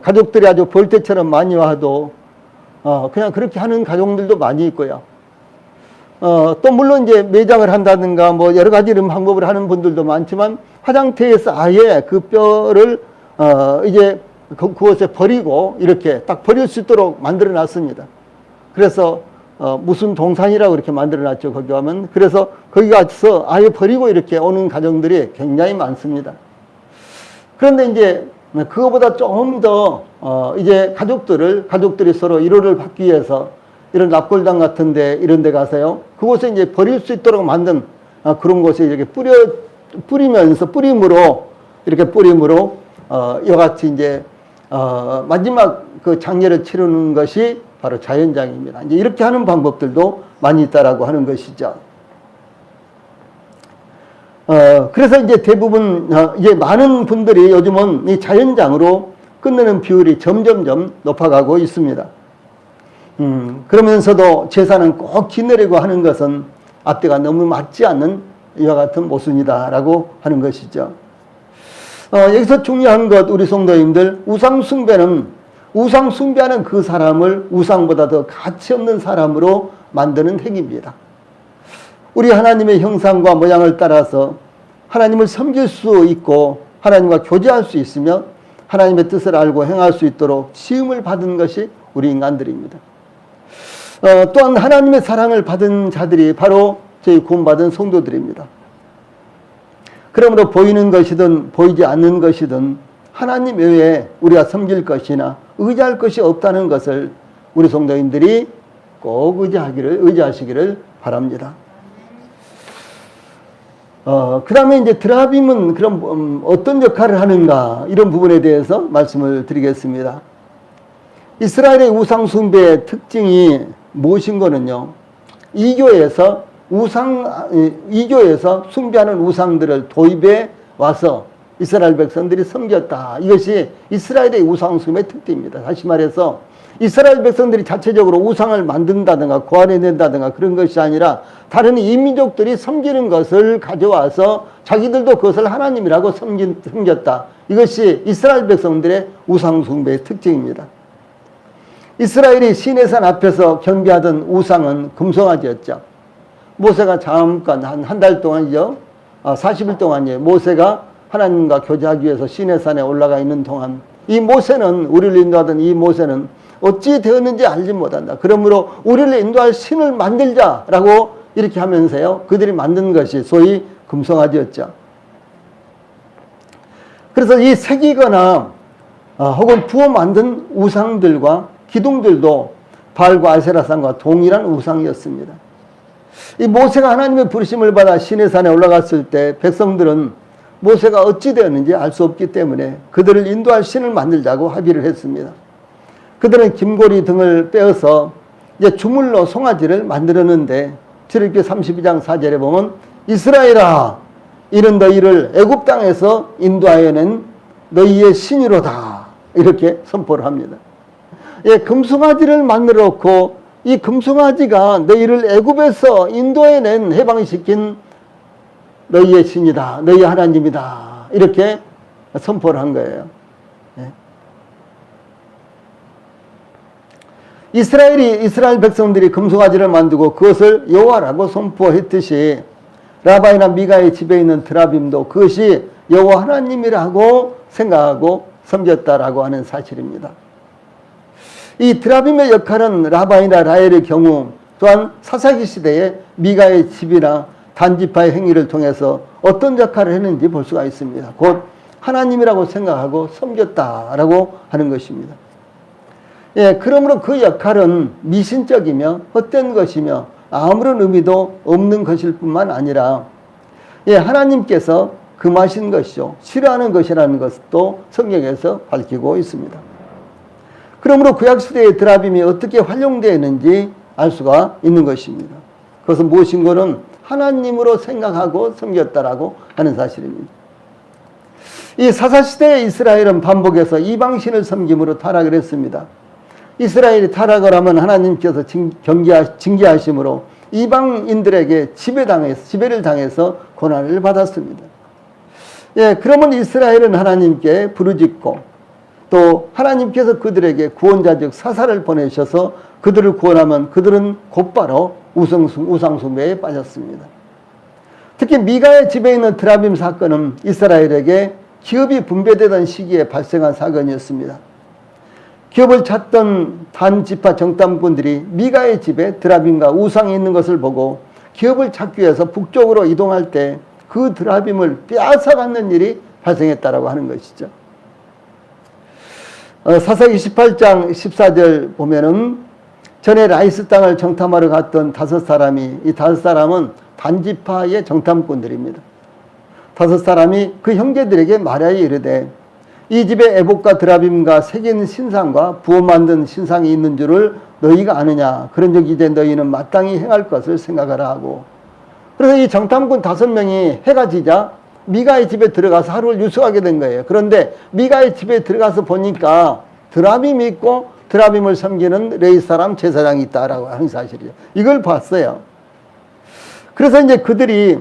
가족들이 아주 벌떼처럼 많이 와도 그냥 그렇게 하는 가족들도 많이 있고요. 또 물론 이제 매장을 한다든가 뭐 여러 가지 이런 방법을 하는 분들도 많지만, 화장터에서 아예 그 뼈를 이제 그곳에 버리고 이렇게 딱 버릴 수 있도록 만들어 놨습니다. 그래서 무슨 동산이라고 이렇게 만들어 놨죠. 거기 가면. 그래서 거기 가서 아예 버리고 이렇게 오는 가정들이 굉장히 많습니다. 그런데 이제 그거보다 조금 더 이제 가족들이 서로 위로를 받기 위해서 이런 납골당 같은데 이런 데 가서요, 그곳에 이제 버릴 수 있도록 만든 그런 곳에 이렇게 뿌림으로 이와 같이 이제 마지막 그 장례를 치르는 것이 바로 자연장입니다. 이제 이렇게 하는 방법들도 많이 있다라고 하는 것이죠. 그래서 이제 대부분 이제 많은 분들이 요즘은 이 자연장으로 끝내는 비율이 점점점 높아가고 있습니다. 그러면서도 제사는 꼭 지내려고 하는 것은 앞뒤가 너무 맞지 않는 이와 같은 모순이다라고 하는 것이죠. 여기서 중요한 것, 우리 성도님들, 우상 숭배는 우상 숭배하는 그 사람을 우상보다 더 가치 없는 사람으로 만드는 행위입니다. 우리 하나님의 형상과 모양을 따라서 하나님을 섬길 수 있고 하나님과 교제할 수 있으며 하나님의 뜻을 알고 행할 수 있도록 지음을 받은 것이 우리 인간들입니다. 또한 하나님의 사랑을 받은 자들이 바로 저희 구원받은 성도들입니다. 그러므로 보이는 것이든 보이지 않는 것이든 하나님 외에 우리가 섬길 것이나 의지할 것이 없다는 것을 우리 성도님들이 꼭 의지하시기를 바랍니다. 그 다음에 이제 드라빔은 그럼 어떤 역할을 하는가 이런 부분에 대해서 말씀을 드리겠습니다. 이스라엘의 우상숭배의 특징이 무엇인 거는요, 이교에서 숭배하는 우상들을 도입해 와서 이스라엘 백성들이 섬겼다. 이것이 이스라엘의 우상숭배의 특징입니다. 다시 말해서 이스라엘 백성들이 자체적으로 우상을 만든다든가 고안해낸다든가 그런 것이 아니라 다른 이민족들이 섬기는 것을 가져와서 자기들도 그것을 하나님이라고 섬겼다. 이것이 이스라엘 백성들의 우상숭배의 특징입니다. 이스라엘이 시내산 앞에서 경배하던 우상은 금송아지였죠. 모세가 잠깐 한 달 동안이죠. 40일 동안이에요. 모세가 하나님과 교제하기 위해서 시내산에 올라가 있는 동안 이 모세는, 우리를 인도하던 이 모세는 어찌 되었는지 알지 못한다. 그러므로 우리를 인도할 신을 만들자라고 이렇게 하면서요, 그들이 만든 것이 소위 금송아지였죠. 그래서 이 새기거나 혹은 부어 만든 우상들과 기둥들도 바알과 아세라산과 동일한 우상이었습니다. 이 모세가 하나님의 부르심을 받아 시내산에 올라갔을 때 백성들은 모세가 어찌 되었는지 알 수 없기 때문에 그들을 인도할 신을 만들자고 합의를 했습니다. 그들은 김고리 등을 빼어서 이제 주물로 송아지를 만들었는데 출애굽기 32장 4절에 보면 이스라엘아, 이는 너희를 애굽 땅에서 인도하여낸 너희의 신이로다, 이렇게 선포를 합니다. 예, 금송아지를 만들어 놓고 이 금송아지가 너희를 애굽에서 인도해낸, 해방시킨 너희의 신이다, 너희 하나님이다, 이렇게 선포를 한 거예요. 예. 이스라엘 백성들이 금송아지를 만들고 그것을 여호와라고 선포했듯이 라바이나 미가의 집에 있는 드라빔도 그것이 여호와 하나님이라고 생각하고 섬겼다라고 하는 사실입니다. 이 드라빔의 역할은 라바이나 라헬의 경우 또한 사사기 시대의 미가의 집이나 단지파의 행위를 통해서 어떤 역할을 했는지 볼 수가 있습니다. 곧 하나님이라고 생각하고 섬겼다라고 하는 것입니다. 예, 그러므로 그 역할은 미신적이며 헛된 것이며 아무런 의미도 없는 것일 뿐만 아니라 예, 하나님께서 금하신 것이요, 싫어하는 것이라는 것도 성경에서 밝히고 있습니다. 그러므로 구약시대의 드라빔이 어떻게 활용되었는지 알 수가 있는 것입니다. 그것은 무엇인가는 하나님으로 생각하고 섬겼다라고 하는 사실입니다. 이 사사시대의 이스라엘은 반복해서 이방신을 섬김으로 타락을 했습니다. 이스라엘이 타락을 하면 하나님께서 징계하심으로 이방인들에게 지배를 당해서 고난을 받았습니다. 예, 그러면 이스라엘은 하나님께 부르짖고 또 하나님께서 그들에게 구원자적 사사를 보내셔서 그들을 구원하면 그들은 곧바로 우상숭배에 빠졌습니다. 특히 미가의 집에 있는 드라빔 사건은 이스라엘에게 기업이 분배되던 시기에 발생한 사건이었습니다. 기업을 찾던 단지파 정탐꾼들이 미가의 집에 드라빔과 우상이 있는 것을 보고 기업을 찾기 위해서 북쪽으로 이동할 때 그 드라빔을 빼앗아가는 일이 발생했다라고 하는 것이죠. 사사기 18장 14절 보면은 전에 라이스 땅을 정탐하러 갔던 5사람이, 이 5사람은 단지파의 정탐꾼들입니다. 5사람이 그 형제들에게 말하여 이르되 이 집에 에봇과 드라빔과 새긴 신상과 부어 만든 신상이 있는 줄을 너희가 아느냐? 그런즉 이제 너희는 마땅히 행할 것을 생각하라 하고, 그래서 이 정탐꾼 5명이 해가 지자 미가의 집에 들어가서 하루를 유숙하게 된 거예요. 그런데 미가의 집에 들어가서 보니까 드라빔이 있고 드라빔을 섬기는 레위 사람 제사장이 있다라고 하는 사실이죠. 이걸 봤어요. 그래서 이제 그들이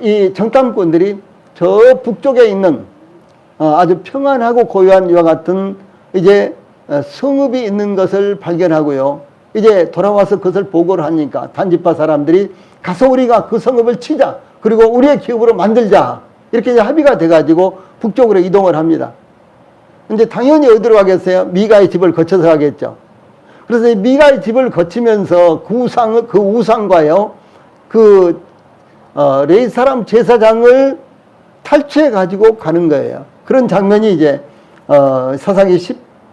이 정탐꾼들이 저 북쪽에 있는 아주 평안하고 고요한 이와 같은 이제 성읍이 있는 것을 발견하고요. 이제 돌아와서 그것을 보고를 하니까 단지파 사람들이 가서 우리가 그 성읍을 치자. 그리고 우리의 기업으로 만들자. 이렇게 이제 합의가 돼가지고 북쪽으로 이동을 합니다. 이제 당연히 어디로 가겠어요? 미가의 집을 거쳐서 가겠죠. 그래서 이 미가의 집을 거치면서 그 우상과요, 레위 사람 제사장을 탈취해 가지고 가는 거예요. 그런 장면이 이제 사사기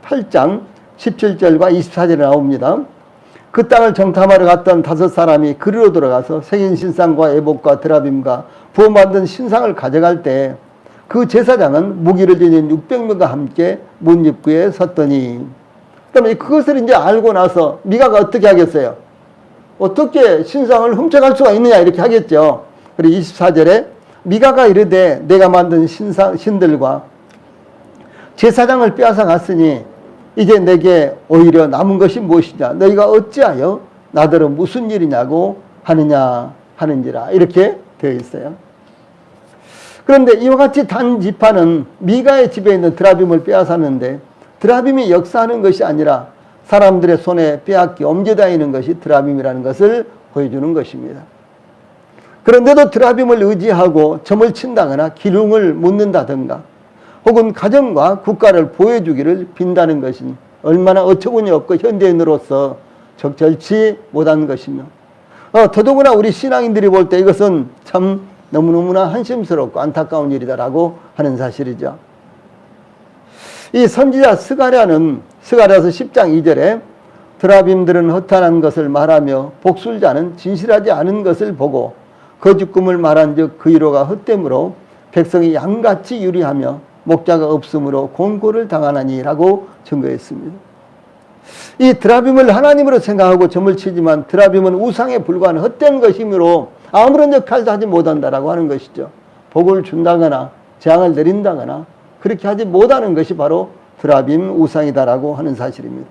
18장 17절과 24절에 나옵니다. 그 땅을 정탐하러 갔던 5사람이 그리로 들어가서 새긴 신상과 에봇과 드라빔과 부어 만든 신상을 가져갈 때 그 제사장은 무기를 지닌 600명과 함께 문 입구에 섰더니, 그러면 그것을 이제 알고 나서 미가가 어떻게 하겠어요? 어떻게 신상을 훔쳐갈 수가 있느냐 이렇게 하겠죠. 그리고 24절에 미가가 이르되 내가 만든 신들과 제사장을 빼앗아 갔으니 이제 내게 오히려 남은 것이 무엇이냐, 너희가 어찌하여 나더러 무슨 일이냐고 하느냐 하는지라, 이렇게 되어 있어요. 그런데 이와 같이 단 지파는 미가의 집에 있는 드라빔을 빼앗았는데 드라빔이 역사하는 것이 아니라 사람들의 손에 빼앗기 옮겨다니는 것이 드라빔이라는 것을 보여주는 것입니다. 그런데도 드라빔을 의지하고 점을 친다거나 기둥을 묻는다든가 혹은 가정과 국가를 보여주기를 빈다는 것은 얼마나 어처구니 없고 현대인으로서 적절치 못한 것이며, 더더구나 우리 신앙인들이 볼 때 이것은 참 너무너무나 한심스럽고 안타까운 일이다라고 하는 사실이죠. 이 선지자 스가랴는 스가랴서 10장 2절에 드라빔들은 허탄한 것을 말하며 복술자는 진실하지 않은 것을 보고 거짓 꿈을 말한 즉 그 위로가 헛됨으로 백성이 양같이 유리하며 목자가 없으므로 곤고를 당하나니라고 증거했습니다. 이 드라빔을 하나님으로 생각하고 점을 치지만 드라빔은 우상에 불과한 헛된 것이므로 아무런 역할도 하지 못한다라고 하는 것이죠. 복을 준다거나 재앙을 내린다거나 그렇게 하지 못하는 것이 바로 드라빔 우상이다라고 하는 사실입니다.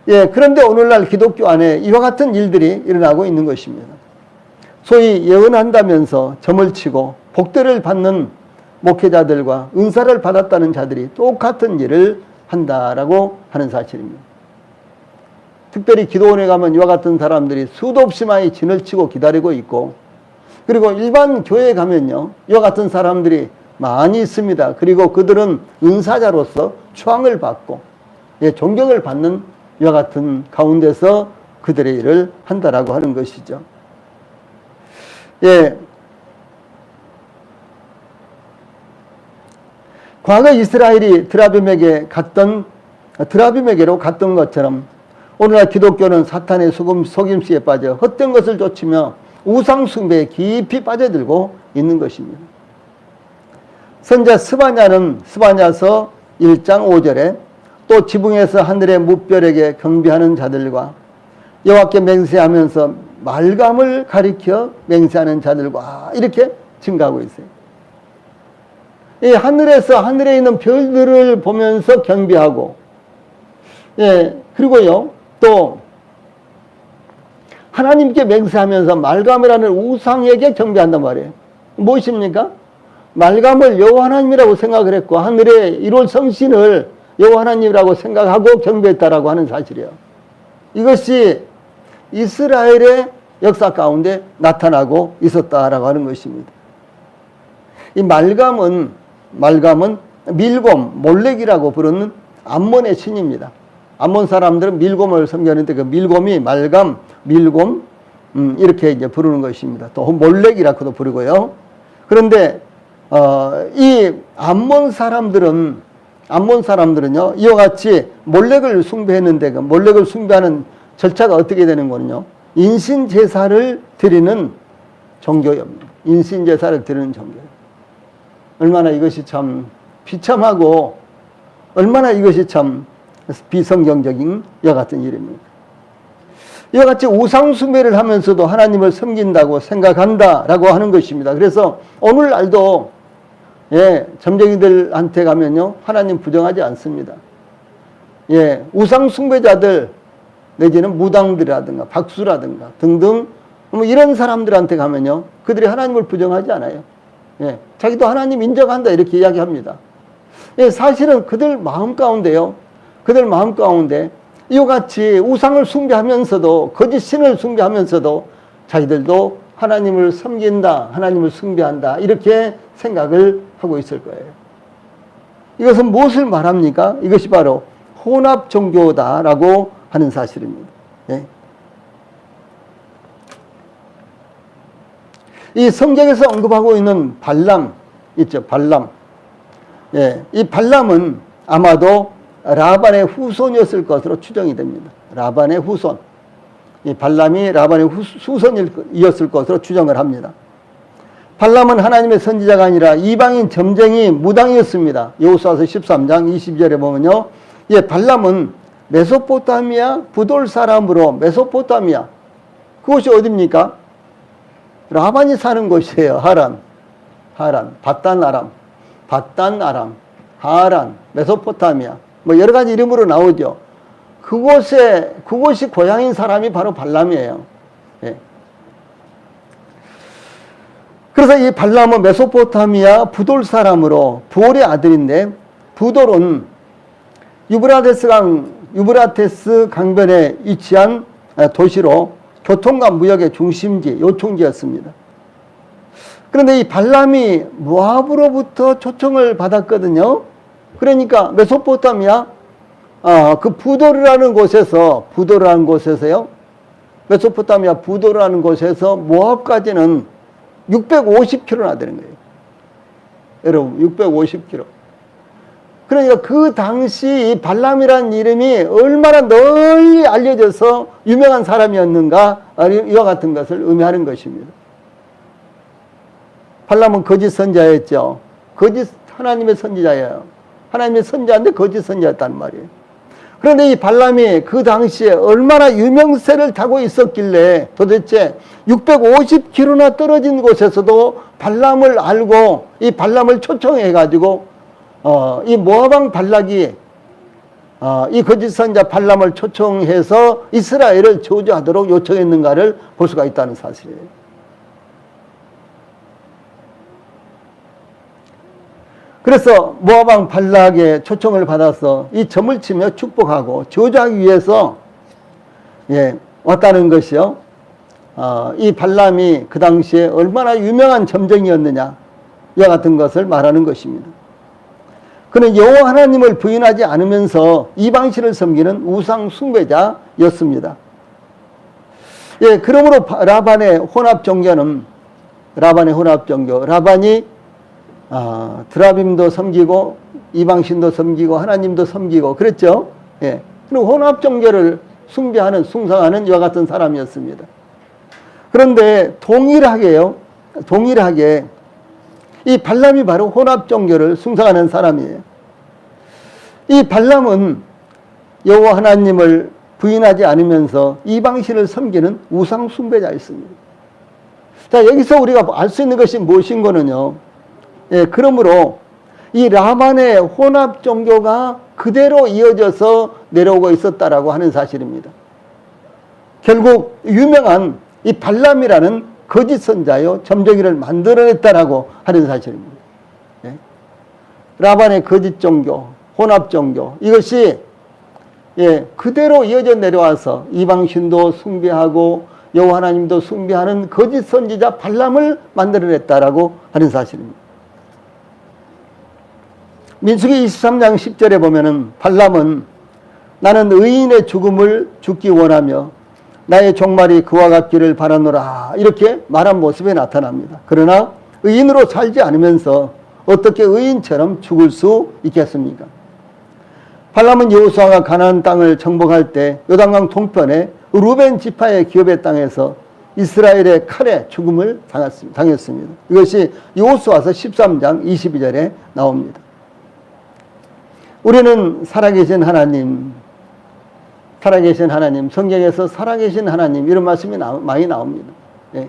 그런데 오늘날 기독교 안에 이와 같은 일들이 일어나고 있는 것입니다. 소위 예언한다면서 점을 치고 복대를 받는 목회자들과 은사를 받았다는 자들이 똑같은 일을 한다라고 하는 사실입니다. 특별히 기도원에 가면 이와 같은 사람들이 수도 없이 많이 진을 치고 기다리고 있고, 그리고 일반 교회에 가면요 이와 같은 사람들이 많이 있습니다. 그리고 그들은 은사자로서 추앙을 받고 존경을 받는 이와 같은 가운데서 그들의 일을 한다라고 하는 것이죠. 과거 이스라엘이 드라빔에게로 갔던 것처럼 오늘날 기독교는 사탄의 속임수에 빠져 헛된 것을 쫓으며 우상 숭배에 깊이 빠져들고 있는 것입니다. 선지자 스바냐는 스바냐서 1장 5절에 또 지붕에서 하늘의 무별에게 경배하는 자들과 여호와께 맹세하면서 말감을 가리켜 맹세하는 자들과 이렇게 증가하고 있어요. 이 하늘에 있는 별들을 보면서 경배하고, 그리고요 또 하나님께 맹세하면서 말감이라는 우상에게 경배한단 말이에요. 무엇입니까? 말감을 여호와 하나님이라고 생각을 했고 하늘의 1월 성신을 여호와 하나님이라고 생각하고 경배했다라고 하는 사실이에요. 이것이 이스라엘의 역사 가운데 나타나고 있었다라고 하는 것입니다. 이 말감은 밀곰, 몰렉이라고 부르는 암몬의 신입니다. 암몬 사람들은 밀곰을 섬겼는데 그 밀곰이 말감, 밀곰 이렇게 이제 부르는 것입니다. 또 몰렉이라고도 부르고요. 그런데 이 암몬 사람들은요 이와 같이 몰렉을 숭배했는데 그 몰렉을 숭배하는 절차가 어떻게 되는 거는요, 인신 제사를 드리는 종교예요. 인신 제사를 드리는 종교예요. 얼마나 이것이 참 비참하고 얼마나 이것이 참 비성경적인 이와 같은 일입니다. 이와 같이 우상 숭배를 하면서도 하나님을 섬긴다고 생각한다라고 하는 것입니다. 그래서 오늘날도 점쟁이들한테 가면요 하나님 부정하지 않습니다. 우상 숭배자들 내지는 무당들이라든가 박수라든가 등등 뭐 이런 사람들한테 가면요 그들이 하나님을 부정하지 않아요. 자기도 하나님 인정한다 이렇게 이야기합니다. 예, 사실은 그들 마음 가운데요. 그들 마음 가운데 이와 같이 우상을 숭배하면서도 거짓 신을 숭배하면서도 자기들도 하나님을 섬긴다, 하나님을 숭배한다 이렇게 생각을 하고 있을 거예요. 이것은 무엇을 말합니까? 이것이 바로 혼합 종교다라고 하는 사실입니다. 예. 이 성경에서 언급하고 있는 발람 있죠, 발람. 예, 이 발람은 아마도 라반의 후손이었을 것으로 추정이 됩니다. 라반의 후손. 이 발람이 라반의 후손이었을 것으로 추정을 합니다. 발람은 하나님의 선지자가 아니라 이방인 점쟁이 무당이었습니다. 여호수아서 13장 22절에 보면요. 예, 발람은 메소포타미아 부돌 사람으로 메소포타미아. 그곳이 어디입니까? 라반이 사는 곳이에요. 하란, 바단 아람, 하란, 메소포타미아. 뭐 여러 가지 이름으로 나오죠. 그곳이 고향인 사람이 바로 발람이에요. 예. 그래서 이 발람은 메소포타미아 부돌 사람으로 부올의 아들인데, 부돌은 유브라테스 강변에 위치한 도시로 교통과 무역의 중심지, 요충지였습니다. 그런데 이 발람이 모압으로부터 초청을 받았거든요. 그러니까 메소포타미아 그 부도르라는 곳에서요. 메소포타미아 부도르라는 곳에서 모압까지는 650km나 되는 거예요. 여러분, 650km. 그러니까 그 당시 이 발람이라는 이름이 얼마나 널리 알려져서 유명한 사람이었는가, 이와 같은 것을 의미하는 것입니다. 발람은 거짓 선지자였죠. 거짓 하나님의 선지자예요. 하나님의 선지자인데 거짓 선지자였단 말이에요. 그런데 이 발람이 그 당시에 얼마나 유명세를 타고 있었길래 도대체 650km나 떨어진 곳에서도 발람을 알고 이 발람을 초청해가지고 이 모압왕 발락이 이 거짓 선지자 발람을 초청해서 이스라엘을 저주하도록 요청했는가를 볼 수가 있다는 사실이에요. 그래서 모압왕 발락의 초청을 받아서 이 점을 치며 축복하고 저주하기 위해서 왔다는 것이요. 이 발람이 그 당시에 얼마나 유명한 점쟁이였느냐, 이와 같은 것을 말하는 것입니다. 그는 여호와 하나님을 부인하지 않으면서 이방신을 섬기는 우상 숭배자였습니다. 예, 그러므로 라반의 혼합 종교, 라반이 드라빔도 섬기고 이방신도 섬기고 하나님도 섬기고 그랬죠. 예. 그리고 혼합 종교를 숭상하는 이와 같은 사람이었습니다. 그런데 동일하게 이 발람이 바로 혼합 종교를 숭상하는 사람이에요. 이 발람은 여호와 하나님을 부인하지 않으면서 이방신을 섬기는 우상 숭배자였습니다. 자, 여기서 우리가 알 수 있는 것이 무엇인 거는요. 예, 그러므로 이 라반의 혼합 종교가 그대로 이어져서 내려오고 있었다라고 하는 사실입니다. 결국 유명한 이 발람이라는 거짓 선자요 점쟁이를 만들어냈다라고 하는 사실입니다. 예? 라반의 거짓 종교, 혼합 종교 이것이 그대로 이어져 내려와서 이방신도 숭배하고 여호와 하나님도 숭배하는 거짓 선지자 발람을 만들어냈다라고 하는 사실입니다. 민수기 23장 10절에 보면은 발람은 나는 의인의 죽음을 죽기 원하며 나의 종말이 그와 같기를 바라노라 이렇게 말한 모습에 나타납니다. 그러나 의인으로 살지 않으면서 어떻게 의인처럼 죽을 수 있겠습니까? 발람은 여호수아가 가나안 땅을 정복할 때 요단강 동편에 루벤 지파의 기업의 땅에서 이스라엘의 칼에 죽음을 당했습니다. 이것이 여호수아서 13장 22절에 나옵니다. 우리는 살아계신 하나님, 성경에서 살아계신 하나님 이런 말씀이 많이 나옵니다. 예.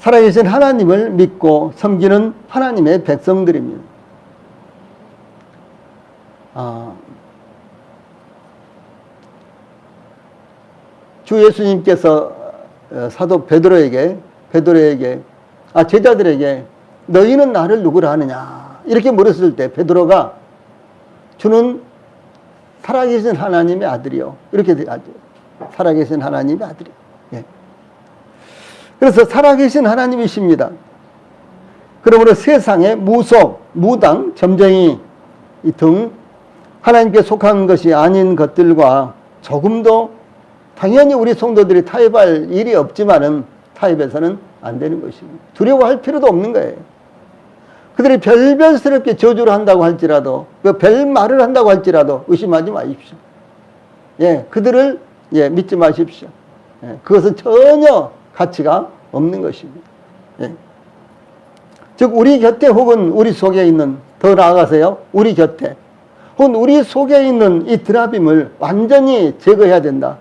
살아계신 하나님을 믿고 섬기는 하나님의 백성들입니다. 주 예수님께서 사도 베드로에게 제자들에게 너희는 나를 누구라 하느냐 이렇게 물었을 때 베드로가 주는 살아계신 하나님의 아들이요 이렇게 하죠. 살아계신 하나님의 아들이요. 예. 그래서 살아계신 하나님이십니다. 그러므로 세상의 무속, 무당, 점쟁이 등 하나님께 속한 것이 아닌 것들과 조금도 당연히 우리 성도들이 타협할 일이 없지만은 타협해서는 안 되는 것입니다. 두려워할 필요도 없는 거예요. 그들이 별별스럽게 저주를 한다고 할지라도 별 말을 한다고 할지라도 의심하지 마십시오. 예, 그들을 믿지 마십시오. 예, 그것은 전혀 가치가 없는 것입니다. 예. 즉 우리 곁에 혹은 우리 속에 있는 더 나아가서요 우리 곁에 혹은 우리 속에 있는 이 드라빔을 완전히 제거해야 된다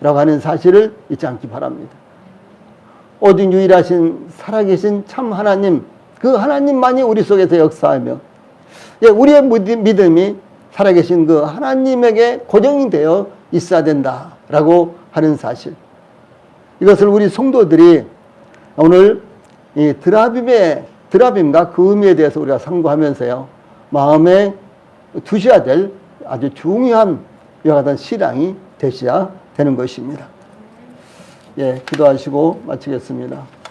라고 하는 사실을 잊지 않기 바랍니다. 오직 유일하신 살아계신 참 하나님 그 하나님만이 우리 속에서 역사하며 우리의 믿음이 살아계신 그 하나님에게 고정이 되어 있어야 된다라고 하는 사실 이것을 우리 성도들이 오늘 이 드라빔과 그 의미에 대해서 우리가 상고하면서요 마음에 두셔야 될 아주 중요한 이와 같은 신앙이 되셔야 되는 것입니다. 예, 기도하시고 마치겠습니다.